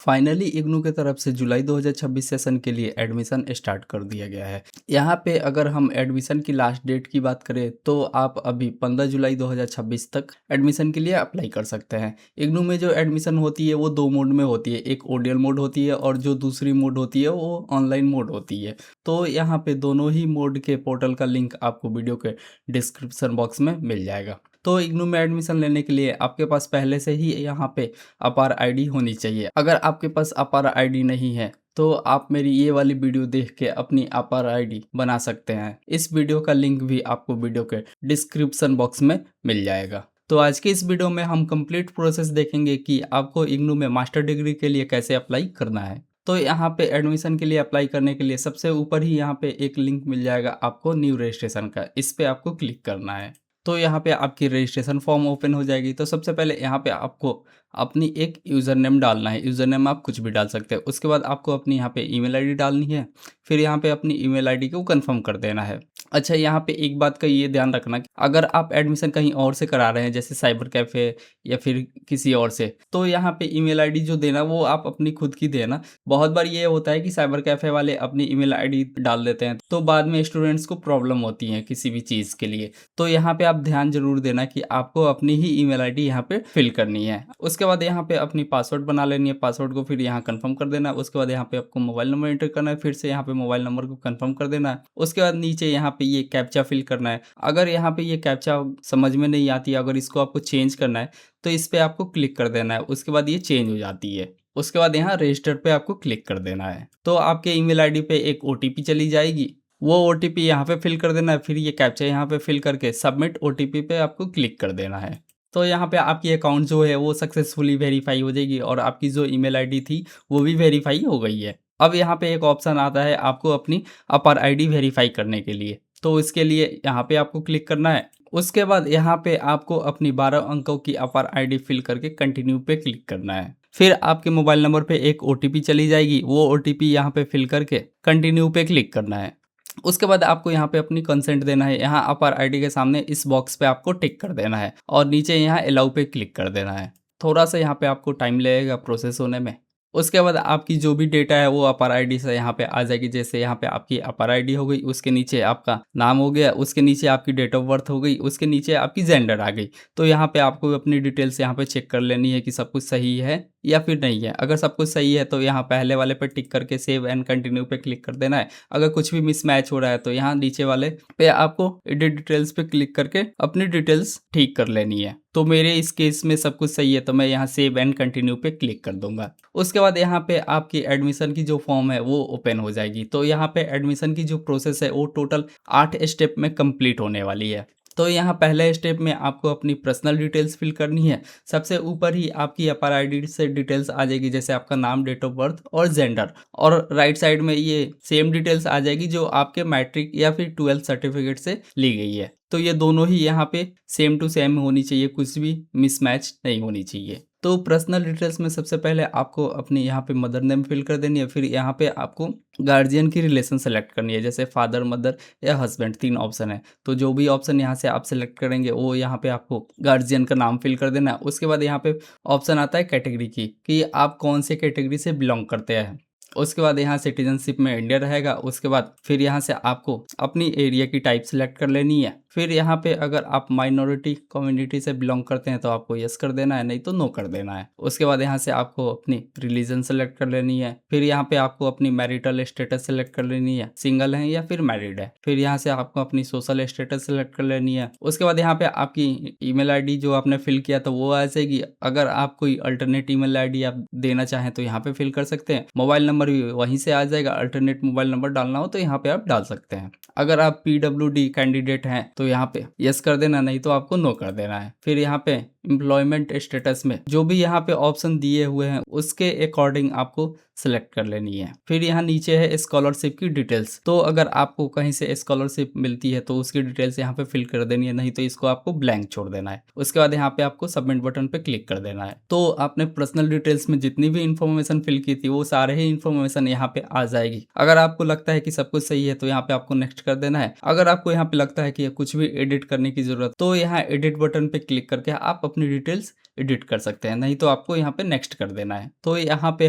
Finally IGNOU की तरफ से जुलाई 2026 सेशन के लिए एडमिशन स्टार्ट कर दिया गया है। यहाँ पे अगर हम एडमिशन की लास्ट डेट की बात करें तो आप अभी 15 जुलाई 2026 तक एडमिशन के लिए अप्लाई कर सकते हैं। इग्नू में जो एडमिशन होती है वो 2 मोड में होती है, एक ओडीएल मोड होती है और जो दूसरी मोड होती है वो ऑनलाइन मोड होती है। तो यहाँ पे दोनों ही मोड के पोर्टल का लिंक आपको वीडियो के डिस्क्रिप्शन बॉक्स में मिल जाएगा। तो इग्नू में एडमिशन लेने के लिए आपके पास पहले से ही यहाँ पे अपार आईडी होनी चाहिए। अगर आपके पास अपार आईडी नहीं है तो आप मेरी ये वाली वीडियो देख के अपनी अपार आईडी बना सकते हैं। इस वीडियो का लिंक भी आपको वीडियो के डिस्क्रिप्शन बॉक्स में मिल जाएगा। तो आज की इस वीडियो में हम कंप्लीट प्रोसेस देखेंगे कि आपको इग्नू में मास्टर डिग्री के लिए कैसे अप्लाई करना है। तो यहाँ पे एडमिशन के लिए अप्लाई करने के लिए सबसे ऊपर ही यहाँ पे एक लिंक मिल जाएगा आपको न्यू रजिस्ट्रेशन का, इस पे आपको क्लिक करना है। तो यहाँ पे आपकी रजिस्ट्रेशन फॉर्म ओपन हो जाएगी। तो सबसे पहले यहाँ पे आपको अपनी एक यूज़र नेम डालना है। यूज़र नेम आप कुछ भी डाल सकते हैं। उसके बाद आपको अपनी यहाँ पे ईमेल आईडी डालनी है। फिर यहाँ पे अपनी ईमेल आईडी को कंफर्म कर देना है। अच्छा, यहाँ पे एक बात का ये ध्यान रखना कि अगर आप एडमिशन कहीं और से करा रहे हैं जैसे साइबर कैफ़े या फिर किसी और से, तो यहाँ पे ईमेल आईडी जो देना वो आप अपनी खुद की देना। बहुत बार ये होता है कि साइबर कैफ़े वाले अपनी ईमेल आईडी डाल देते हैं तो बाद में स्टूडेंट्स को प्रॉब्लम होती है किसी भी चीज़ के लिए। तो यहाँ पे आप ध्यान ज़रूर देना कि आपको अपनी ही ईमेल आईडी यहाँ पे फिल करनी है। उसके बाद यहाँ पे अपनी पासवर्ड बना लेनी है। पासवर्ड को फिर यहाँ कंफर्म कर देना है। उसके बाद यहाँ पे आपको मोबाइल नंबर एंटर करना है। फिर से यहाँ पे मोबाइल नंबर को कंफर्म कर देना है। उसके बाद नीचे यहाँ पे ये कैप्चा फिल करना है। अगर यहाँ पे ये कैप्चा समझ में नहीं आती है, अगर इसको आपको चेंज करना है तो इस पे आपको क्लिक कर देना है। उसके बाद ये चेंज हो जाती है। उसके बाद यहाँ रजिस्टर पे आपको क्लिक कर देना है। तो आपके ईमेल आईडी पे एक ओटीपी चली जाएगी। वो ओटीपी यहाँ पे फिल कर देना है। फिर ये कैप्चा यहाँ पे फिल करके सबमिट ओटीपी पे आपको क्लिक कर देना है। तो यहाँ पे आपकी अकाउंट जो है वो सक्सेसफुली वेरीफाई हो जाएगी और आपकी जो ईमेल आईडी थी वो भी वेरीफाई हो गई है। अब यहाँ पे एक ऑप्शन आता है आपको अपनी अपार आईडी वेरीफाई करने के लिए। तो इसके लिए यहाँ पे आपको क्लिक करना है। उसके बाद यहाँ पे आपको अपनी 12 अंकों की अपार आईडी फिल करके कंटिन्यू पे क्लिक करना है। फिर आपके मोबाइल नंबर पे एक ओटीपी चली जाएगी। वो ओटीपी यहाँ पे फिल करके कंटिन्यू पे क्लिक करना है। उसके बाद आपको यहाँ पे अपनी कंसेंट देना है। यहाँ अपार आईडी के सामने इस बॉक्स पे आपको टिक कर देना है और नीचे यहाँ अलाउ पे क्लिक कर देना है। थोड़ा सा यहाँ पे आपको टाइम लगेगा प्रोसेस होने में। उसके बाद आपकी जो भी डेटा है वो अपार आईडी से यहाँ पे आ जाएगी। जैसे यहाँ पे आपकी अपार आईडी हो गई, उसके नीचे आपका नाम हो गया, उसके नीचे आपकी डेट ऑफ बर्थ हो गई, उसके नीचे आपकी जेंडर आ गई। तो यहाँ पे आपको अपनी डिटेल्स यहाँ पे चेक कर लेनी है कि सब कुछ सही है या फिर नहीं है। अगर सब कुछ सही है तो यहाँ पहले वाले पे टिक करके सेव एंड कंटिन्यू पे क्लिक कर देना है। अगर कुछ भी मिसमैच हो रहा है तो यहाँ नीचे वाले पे आपको एडिट डिटेल्स पे क्लिक करके अपनी डिटेल्स ठीक कर लेनी है। तो मेरे इस केस में सब कुछ सही है तो मैं यहाँ सेव एंड कंटिन्यू पे क्लिक कर दूंगा। उसके बाद यहाँ पे आपकी एडमिशन की जो फॉर्म है वो ओपन हो जाएगी। तो यहाँ पे एडमिशन की जो प्रोसेस है वो टोटल 8 स्टेप में कंप्लीट होने वाली है। तो यहाँ पहले स्टेप में आपको अपनी पर्सनल डिटेल्स फिल करनी है। सबसे ऊपर ही आपकी अपार आईडी से डिटेल्स आ जाएगी, जैसे आपका नाम, डेट ऑफ बर्थ और जेंडर। और राइट साइड में ये सेम डिटेल्स आ जाएगी जो आपके मैट्रिक या फिर 12th सर्टिफिकेट से ली गई है। तो ये दोनों ही यहाँ पे सेम टू सेम होनी चाहिए, कुछ भी मिसमैच नहीं होनी चाहिए। तो पर्सनल डिटेल्स में सबसे पहले आपको अपनी यहाँ पे मदर नेम फिल कर देनी है। फिर यहाँ पे आपको गार्जियन की रिलेशन सेलेक्ट करनी है, जैसे फादर, मदर या हस्बैंड, 3 ऑप्शन है। तो जो भी ऑप्शन यहाँ से आप सेलेक्ट करेंगे वो यहाँ पे आपको गार्जियन का नाम फिल कर देना है। उसके बाद यहाँ पे ऑप्शन आता है कैटेगरी की कि आप कौन से कैटेगरी से बिलोंग करते हैं। उसके बाद यहाँ सिटीजनशिप में इंडिया रहेगा। उसके बाद फिर यहाँ से आपको अपनी एरिया की टाइप सेलेक्ट कर लेनी है। फिर यहाँ पे अगर आप माइनॉरिटी कम्युनिटी से बिलोंग करते हैं तो आपको यस कर देना है, नहीं तो नो कर देना है। उसके बाद यहाँ से आपको अपनी रिलीजन सेलेक्ट कर लेनी है। फिर यहाँ पे आपको अपनी मैरिटल स्टेटस सेलेक्ट कर लेनी है, सिंगल है या फिर मैरिड है। फिर यहाँ से आपको अपनी सोशल स्टेटस सेलेक्ट कर लेनी है। उसके बाद यहाँ पे आपकी ईमेल आईडी जो आपने फिल किया तो वो आ जाएगी। अगर आप कोई अल्टरनेट ईमेल आईडी आप देना चाहें तो यहाँ पे फिल कर सकते हैं। मोबाइल नंबर भी वहीं से आ जाएगा। अल्टरनेट मोबाइल नंबर डालना हो तो यहाँ पे आप डाल सकते हैं। अगर आप पीडब्ल्यूडी कैंडिडेट हैं तो यहाँ पे यस कर देना, नहीं तो आपको नो कर देना है। फिर यहाँ पे एम्प्लॉयमेंट स्टेटस में जो भी यहाँ पे ऑप्शन दिए हुए हैं उसके अकॉर्डिंग आपको सेलेक्ट कर लेनी है। फिर यहाँ नीचे है स्कॉलरशिप की डिटेल्स। तो अगर आपको कहीं से स्कॉलरशिप मिलती है तो उसकी डिटेल्स यहाँ पे फिल कर देनी है, नहीं तो इसको आपको ब्लैंक छोड़ देना है। उसके बाद यहाँ पे आपको सबमिट बटन पे क्लिक कर देना है। तो आपने पर्सनल डिटेल्स में जितनी भी इंफॉर्मेशन फिल की थी वो सारे ही इंफॉर्मेशन यहाँ पे आ जाएगी। अगर आपको लगता है कि सब कुछ सही है तो यहाँ पे आपको नेक्स्ट कर देना है। अगर आपको यहाँ पे लगता है कि कुछ भी एडिट करने की जरूरत तो यहाँ एडिट बटन पे क्लिक करके आप अपनी डिटेल्स एडिट कर सकते हैं, नहीं तो आपको यहाँ पे नेक्स्ट कर देना है। तो यहाँ पे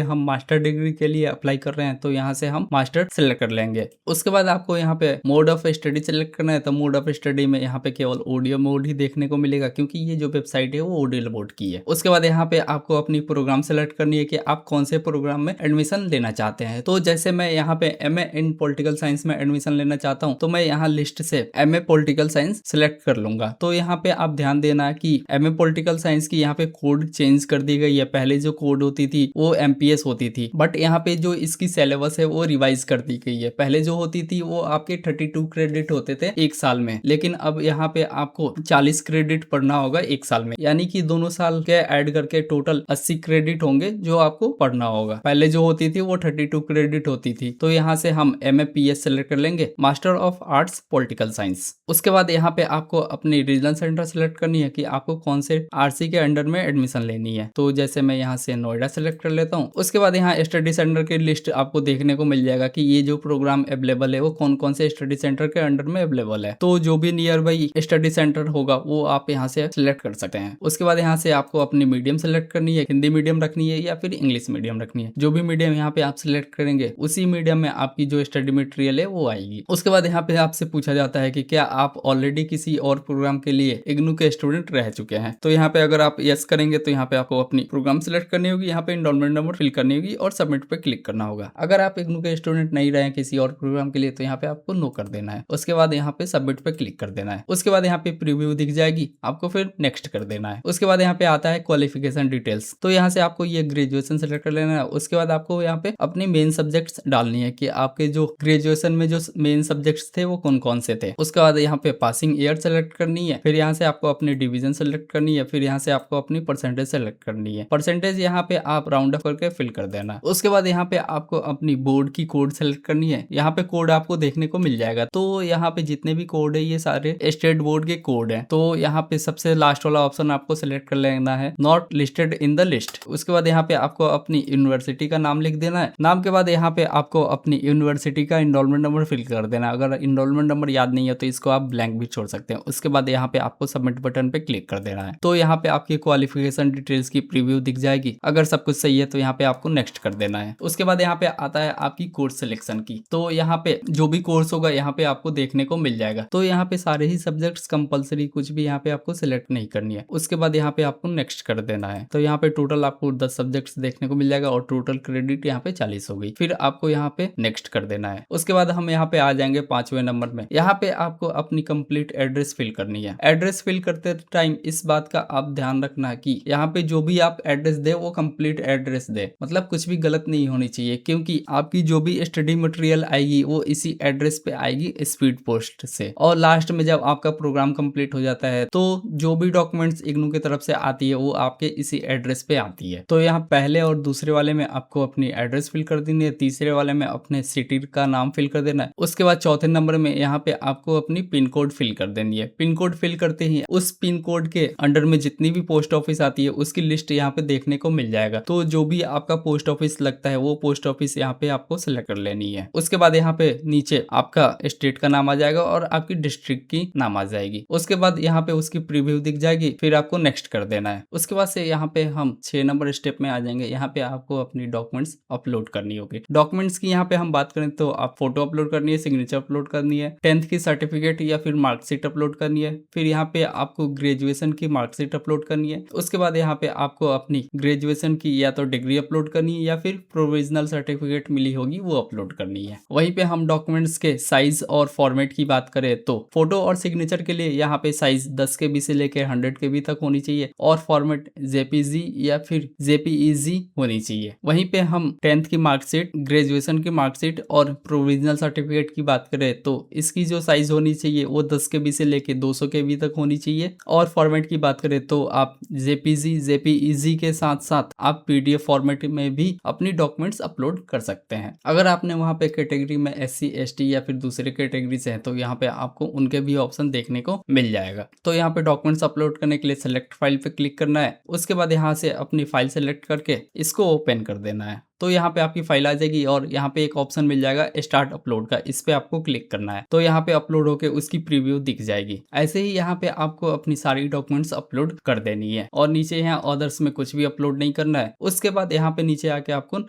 हम मास्टर डिग्री के लिए अप्लाई कर रहे हैं, तो यहाँ से हम मास्टर सेलेक्ट कर लेंगे। उसके बाद आपको यहाँ पे मोड ऑफ स्टडी सेलेक्ट करना है, तो मोड ऑफ स्टडी में यहाँ पे केवल ऑडियो मोड ही देखने को मिलेगा, क्योंकि ये जो वेबसाइट है वो ऑडियो मोड की है। उसके बाद यहाँ पे आपको अपनी प्रोग्राम सेलेक्ट करनी है कि आप कौन से प्रोग्राम में एडमिशन लेना चाहते हैं। तो जैसे मैं यहाँ पे एमए इन पॉलिटिकल साइंस में एडमिशन लेना चाहता हूँ, तो मैं यहाँ लिस्ट से एमए पॉलिटिकल साइंस सिलेक्ट कर लूंगा। तो यहाँ पे आप ध्यान देना कि एमए पॉलिटिकल साइंस की यहाँ पे कोड चेंज कर दी गई है। पहले जो कोड होती थी वो एमपीएस होती थी, बट यहाँ पे जो इसकी सिलेबस है वो रिवाइज कर दी गई है। पहले जो होती थी वो आपके 32 क्रेडिट होते थे एक साल में, लेकिन अब यहाँ पे आपको 40 क्रेडिट पढ़ना होगा एक साल में, यानी कि दोनों साल के ऐड करके टोटल 80 क्रेडिट होंगे जो आपको पढ़ना होगा। पहले जो होती थी वो 32 क्रेडिट होती थी। तो यहाँ से हम एमएपीएस सेलेक्ट कर लेंगे, master of arts political science. उसके बाद यहाँ पे आपको अपनी रीजनल सेंटर सेलेक्ट करनी है कि आपको कौन से आरसी के अंडर में एडमिशन लेनी है। तो जैसे मैं यहाँ से नोएडा सेलेक्ट कर लेता हूँ। उसके बाद यहाँ स्टडी सेंटर की लिस्ट आपको देखने को मिल जाएगा कि ये जो प्रोग्राम अवेलेबल है वो कौन कौन से स्टडी सेंटर के अंडर में अवेलेबल है। तो जो भी नियर बाई स्टडी सेंटर होगा वो आप यहाँ से सिलेक्ट कर सकते हैं। उसके बाद यहाँ से आपको अपनी मीडियम सेलेक्ट करनी है, हिंदी मीडियम रखनी है या फिर इंग्लिश मीडियम रखनी है। जो भी मीडियम यहाँ पे आप सिलेक्ट करेंगे उसी मीडियम में आपकी जो स्टडी मटेरियल है वो आएगी। उसके बाद यहाँ पे आपसे पूछा जाता है कि क्या आप ऑलरेडी किसी और प्रोग्राम के लिए इग्नू के स्टूडेंट रह चुके हैं। तो यहाँ पे अगर आप यस करेंगे तो यहाँ पे आपको अपनी प्रोग्राम सिलेक्ट करनी होगी, यहाँ पे एनरोलमेंट नंबर फिल करनी होगी और सबमिट पे क्लिक करना होगा। अगर आप इग्नू के स्टूडेंट नहीं रहे किसी और प्रोग्राम के लिए तो यहाँ पे आपको नो कर देना है। उसके बाद यहाँ पे सबमिट पे क्लिक कर देना है। उसके बाद यहाँ पे प्रीव्यू दिख जाएगी, आपको फिर नेक्स्ट कर देना है। उसके बाद यहाँ पे आता है क्वालिफिकेशन डिटेल्स। तो यहाँ से आपको ये ग्रेजुएशन सेलेक्ट कर लेना है। उसके बाद आपको यहाँ पे अपनी मेन सब्जेक्ट्स डालनी है कि आपके जो ग्रेजुएशन में जो मेन सब्जेक्ट्स थे वो कौन कौन से थे। उसके बाद यहाँ पे पासिंग ईयर सेलेक्ट करनी है, फिर यहाँ से आपको अपनी डिवीजन सेलेक्ट करनी है, फिर यहाँ से आपको अपनी परसेंटेज सेलेक्ट करनी है। परसेंटेज यहाँ पे आप राउंड अप करके फिल कर देना। उसके बाद यहाँ पे आपको अपनी बोर्ड की कोड सेलेक्ट करनी है। यहाँ पे कोड आपको देखने को मिल जाएगा। तो यहाँ पे जितने भी कोड है ये सारे स्टेट बोर्ड के कोड है। तो यहाँ पे सबसे लास्ट वाला ऑप्शन आपको सेलेक्ट कर लेना है, not listed in the list. उसके बाद यहाँ पे आपको अपनी यूनिवर्सिटी का नाम लिख देना है। नाम के बाद यहाँ पे आपको अपनी यूनिवर्सिटी का एनरोलमेंट नंबर फिल कर देना। अगर एनरोलमेंट नंबर याद नहीं है तो इसको आप ब्लैंक भी छोड़ सकते हैं। उसके बाद यहाँ पे आपको सबमिट बटन पे क्लिक कर देना है। तो यहाँ पे आपकी क्वालिफिकेशन डिटेल्स की प्रीव्यू दिख जाएगी। अगर सब कुछ सही है तो यहाँ पे आपको नेक्स्ट कर देना है। उसके बाद यहाँ पे आता है आपकी कोर्स सिलेक्शन की। तो यहाँ पे जो भी कोर्स होगा यहाँ पे आपको देखने को मिल जाएगा। तो यहाँ पे सारे ही सब्जेक्ट्स कंपलसरी, कुछ भी यहाँ पे आपको सिलेक्ट नहीं करनी है। उसके बाद यहाँ पे आपको नेक्स्ट कर देना है। तो यहाँ पे टोटल आपको 10 सब्जेक्ट्स देखने को मिल जाएगा और टोटल क्रेडिट यहाँ पे 40 हो गई। फिर आपको यहाँ पे नेक्स्ट कर देना है। उसके बाद हम यहाँ पे आ जाएंगे 5वें नंबर में। यहाँ पे आपको अपनी कंप्लीट एड्रेस फिल करनी है। एड्रेस फिल करते टाइम इस बात का आप ध्यान रखना कि यहाँ पे जो भी आप एड्रेस दे वो कंप्लीट एड्रेस दे, मतलब कुछ भी गलत नहीं होनी चाहिए, क्योंकि आपकी जो भी स्टडी मटेरियल आएगी वो इसी एड्रेस पे आएगी स्पीड पोस्ट से। और लास्ट में जब आपका प्रोग्राम कंप्लीट हो जाता है तो जो भी डॉक्यूमेंट्स इग्नू की तरफ से आती है वो आपके इसी एड्रेस पे आती है। तो यहाँ पहले और दूसरे वाले में आपको अपनी एड्रेस फिल कर देनी है, तीसरे वाले में अपने सिटी का नाम फिल कर देना है। उसके बाद चौथे नंबर में यहाँ पे आपको अपनी पिन कोड फिल कर देनी है। पिन कोड फिल करते ही उस पिन कोड के अंडर में जितनी भी पोस्ट ऑफिस आती है उसकी लिस्ट यहाँ पे देखने को मिल जाएगा। तो जो भी आपका पोस्ट ऑफिस लगता है वो पोस्ट ऑफिस यहाँ पे आपको सिलेक्ट कर लेनी है। उसके बाद यहाँ पे नीचे आपका स्टेट का नाम आ जाएगा और आपकी डिस्ट्रिक्ट की नाम आ जाएगी। उसके बाद यहाँ पे उसकी प्रीव्यू दिख जाएगी, फिर आपको नेक्स्ट कर देना है। उसके बाद से यहाँ पे हम 6 नंबर स्टेप में आ जाएंगे। यहाँ पे आपको अपनी डॉक्यूमेंट्स अपलोड करनी होगी। डॉक्यूमेंट्स की यहाँ पे हम बात करें तो आप फोटो अपलोड करनी है, सिग्नेचर अपलोड करनी है, 10th की सर्टिफिकेट या फिर मार्कशीट अपलोड करनी है, फिर यहाँ पे आपको ग्रेजुएशन की मार्कशीट अपलोड करनी है। उसके बाद यहाँ पे आपको अपनी ग्रेजुएशन की या तो डिग्री अपलोड करनी है या फिर प्रोविजनल सर्टिफिकेट मिली होगी वो अपलोड करनी है। वहीं पे हम डॉक्यूमेंट्स के साइज और फॉर्मेट की बात करें तो फोटो और सिग्नेचर के लिए यहाँ पे साइज 10 KB से लेकर 100 KB तक होनी चाहिए और फॉर्मेट JPG या फिर JPEG होनी चाहिए। वहीं पे हम 10th की मार्कशीट, ग्रेजुएशन की मार्कशीट और प्रोविजनल सर्टिफिकेट की बात करें तो इसकी जो साइज होनी चाहिए वो 10 KB से लेकर 200 KB तक होनी चाहिए। और फॉर्मेट की बात करें तो आप JPG, JPEG के साथ साथ आप PDF फॉर्मेट में भी अपनी डॉक्यूमेंट्स अपलोड कर सकते हैं। अगर आपने वहां पे कैटेगरी में SC, ST या फिर दूसरे कैटेगरी से है तो यहाँ पे आपको उनके भी ऑप्शन देखने को मिल जाएगा। तो यहाँ पे डॉक्यूमेंट्स अपलोड करने के लिए सेलेक्ट फाइल पे क्लिक करना है। उसके बाद यहाँ से अपनी फाइल सेलेक्ट करके इसको ओपन कर देना है। तो यहाँ पे आपकी फाइल आ जाएगी और यहाँ पे एक ऑप्शन मिल जाएगा स्टार्ट अपलोड का, इस पे आपको क्लिक करना है। तो यहाँ पे अपलोड होके उसकी प्रीव्यू दिख जाएगी। ऐसे ही यहाँ पे आपको अपनी सारी डॉक्यूमेंट्स अपलोड कर देनी है और नीचे यहाँ अदर्स में कुछ भी अपलोड नहीं करना है। उसके बाद यहाँ पे नीचे आके आपको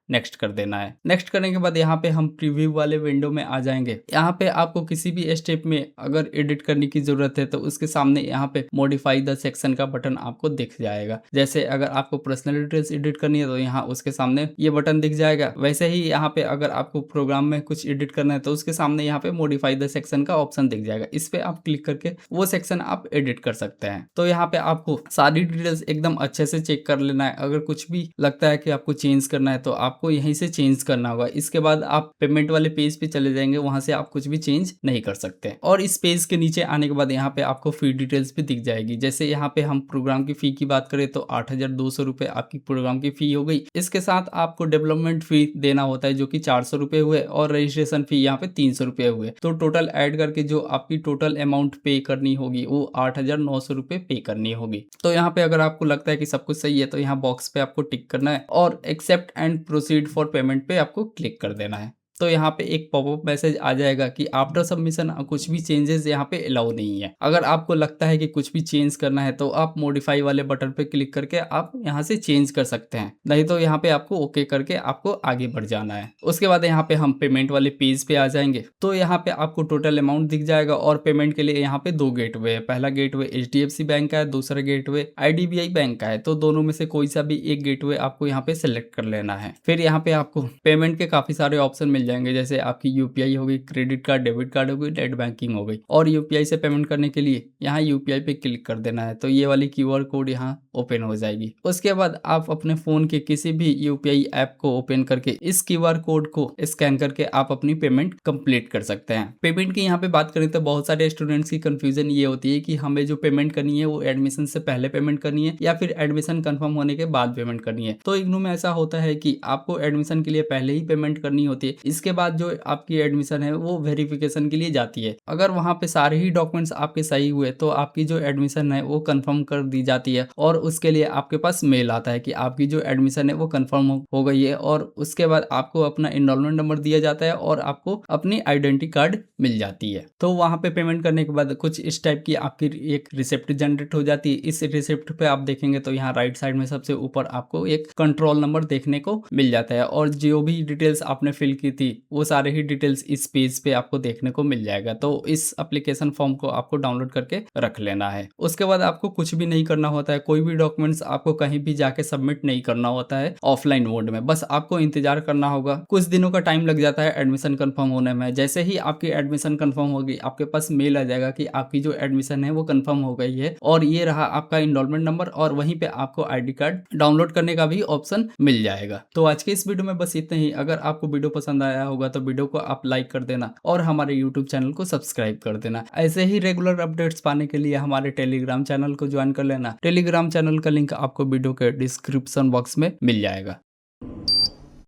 नेक्स्ट कर देना है। नेक्स्ट करने के बाद यहाँ पे हम प्रीव्यू वाले विंडो में आ जाएंगे। यहाँ पे आपको किसी भी स्टेप में अगर एडिट करने की जरूरत है तो उसके सामने यहाँ पे मॉडिफाई द सेक्शन का बटन आपको दिख जाएगा। जैसे अगर आपको पर्सनल डिटेल्स एडिट करनी है तो यहाँ उसके सामने ये बटन दिख जाएगा। वैसे ही यहाँ पे अगर आपको प्रोग्राम में कुछ एडिट करना है तो उसके सामने यहाँ पे मॉडिफाई द सेक्शन का ऑप्शन दिख जाएगा। इस पे आप क्लिक करके वो सेक्शन आप एडिट कर सकते हैं। तो यहाँ पे आपको सारी डिटेल्स एकदम अच्छे से चेक कर लेना है। अगर कुछ भी लगता है कि आपको चेंज करना है तो आपको यहीं से चेंज करना होगा। इसके बाद आप पेमेंट वाले पेज पे चले जाएंगे, वहां से आप कुछ भी चेंज नहीं कर सकते। और इस पेज के नीचे आने के बाद यहाँ पे आपको फी डिटेल्स भी दिख जाएगी। जैसे यहाँ पे हम प्रोग्राम की फी की बात करें तो 8,200 रुपए आपकी प्रोग्राम की फी हो गई। इसके साथ आपको डेवलपमेंट फी देना होता है जो कि 400 रुपए हुए और रजिस्ट्रेशन फी यहाँ पे 300 रुपए हुए। तो टोटल ऐड करके जो आपकी टोटल अमाउंट पे करनी होगी वो 8,900 रुपए पे करनी होगी। तो यहाँ पे अगर आपको लगता है कि सब कुछ सही है तो यहाँ बॉक्स पे आपको टिक करना है और accept and proceed for payment पे आपको क्लिक कर देना है। तो यहाँ पे एक पॉपअप मैसेज आ जाएगा कि आफ्टर सबमिशन कुछ भी चेंजेस यहाँ पे अलाउ नहीं है। अगर आपको लगता है कि कुछ भी चेंज करना है तो आप मॉडिफाई वाले बटन पे क्लिक करके आप यहाँ से चेंज कर सकते हैं, नहीं तो यहाँ पे आपको ओके करके आपको आगे बढ़ जाना है। उसके बाद यहाँ पे हम पेमेंट वाले पेज पे आ जाएंगे। तो यहाँ पे आपको टोटल अमाउंट दिख जाएगा और पेमेंट के लिए यहाँ पे 2 गेटवे है। पहला गेटवे HDFC बैंक का है, दूसरा गेटवे IDBI बैंक का है। तो दोनों में से कोई सा भी एक गेटवे आपको यहाँ पे सिलेक्ट कर लेना है। फिर यहाँ पे आपको पेमेंट के काफी सारे ऑप्शन मिल जाएंगे। जैसे आपकी UPI होगी, क्रेडिट कार्ड, डेबिट कार्ड होगी, नेट बैंकिंग हो गई। और UPI से पेमेंट करने के लिए यहाँ UPI पे क्लिक कर देना है। तो ये वाली QR कोड यहाँ ओपन हो जाएगी। उसके बाद आप अपने फोन के किसी भी UPI ऐप को ओपन करके इस QR कोड को स्कैन करके आप अपनी पेमेंट कंप्लीट कर सकते हैं। पेमेंट की यहाँ पे बात करें तो बहुत सारे स्टूडेंट्स की कंफ्यूजन ये होती है कि हमें जो पेमेंट करनी है वो एडमिशन से पहले पेमेंट करनी है या फिर एडमिशन कंफर्म होने के बाद पेमेंट करनी है। तो इग्नू में ऐसा होता है कि आपको एडमिशन के लिए पहले ही पेमेंट करनी होती है। इसके बाद जो आपकी एडमिशन है वो वेरिफिकेशन के लिए जाती है। अगर वहां पे सारे ही डॉक्यूमेंट्स आपके सही हुए तो आपकी जो एडमिशन है वो कंफर्म कर दी जाती है और उसके लिए आपके पास मेल आता है कि आपकी जो एडमिशन है वो कंफर्म हो गई है। और उसके बाद आपको अपना एनरोलमेंट नंबर दिया जाता है और आपको अपनी आइडेंटिटी कार्ड मिल जाती है। तो वहां पे पेमेंट करने के बाद कुछ इस टाइप की आपकी एक रिसिप्ट जनरेट हो जाती है। इस रिसिप्ट पे आप देखेंगे तो यहाँ राइट साइड में सबसे ऊपर आपको एक कंट्रोल नंबर देखने को मिल जाता है और जो भी डिटेल्स आपने फिल की थी वो सारे ही डिटेल्स इस पेज पे आपको देखने को मिल जाएगा। तो इस एप्लीकेशन फॉर्म को आपको डाउनलोड करके रख लेना है। उसके बाद आपको कुछ भी नहीं करना होता है, कोई भी डॉक्यूमेंट्स आपको कहीं भी जाके सबमिट नहीं करना होता है ऑफलाइन मोड में। बस आपको इंतजार करना होगा। कुछ दिनों का टाइम लग जाता है एडमिशन कंफर्म होने में। जैसे ही आपकी एडमिशन कंफर्म होगी आपके पास मेल आ जाएगा कि आपकी जो एडमिशन है वो कंफर्म हो गई है और ये रहा आपका एनरोलमेंट नंबर और वहीं पे आपको ID कार्ड डाउनलोड करने का भी ऑप्शन मिल जाएगा। तो आज के इस वीडियो में बस इतना ही। अगर आपको वीडियो पसंद आया होगा तो वीडियो को आप लाइक कर देना और हमारे YouTube चैनल को सब्सक्राइब कर देना। ऐसे ही रेगुलर अपडेट्स पाने के लिए हमारे टेलीग्राम चैनल को ज्वाइन कर लेना। टेलीग्राम चैनल का लिंक आपको वीडियो के डिस्क्रिप्शन बॉक्स में मिल जाएगा।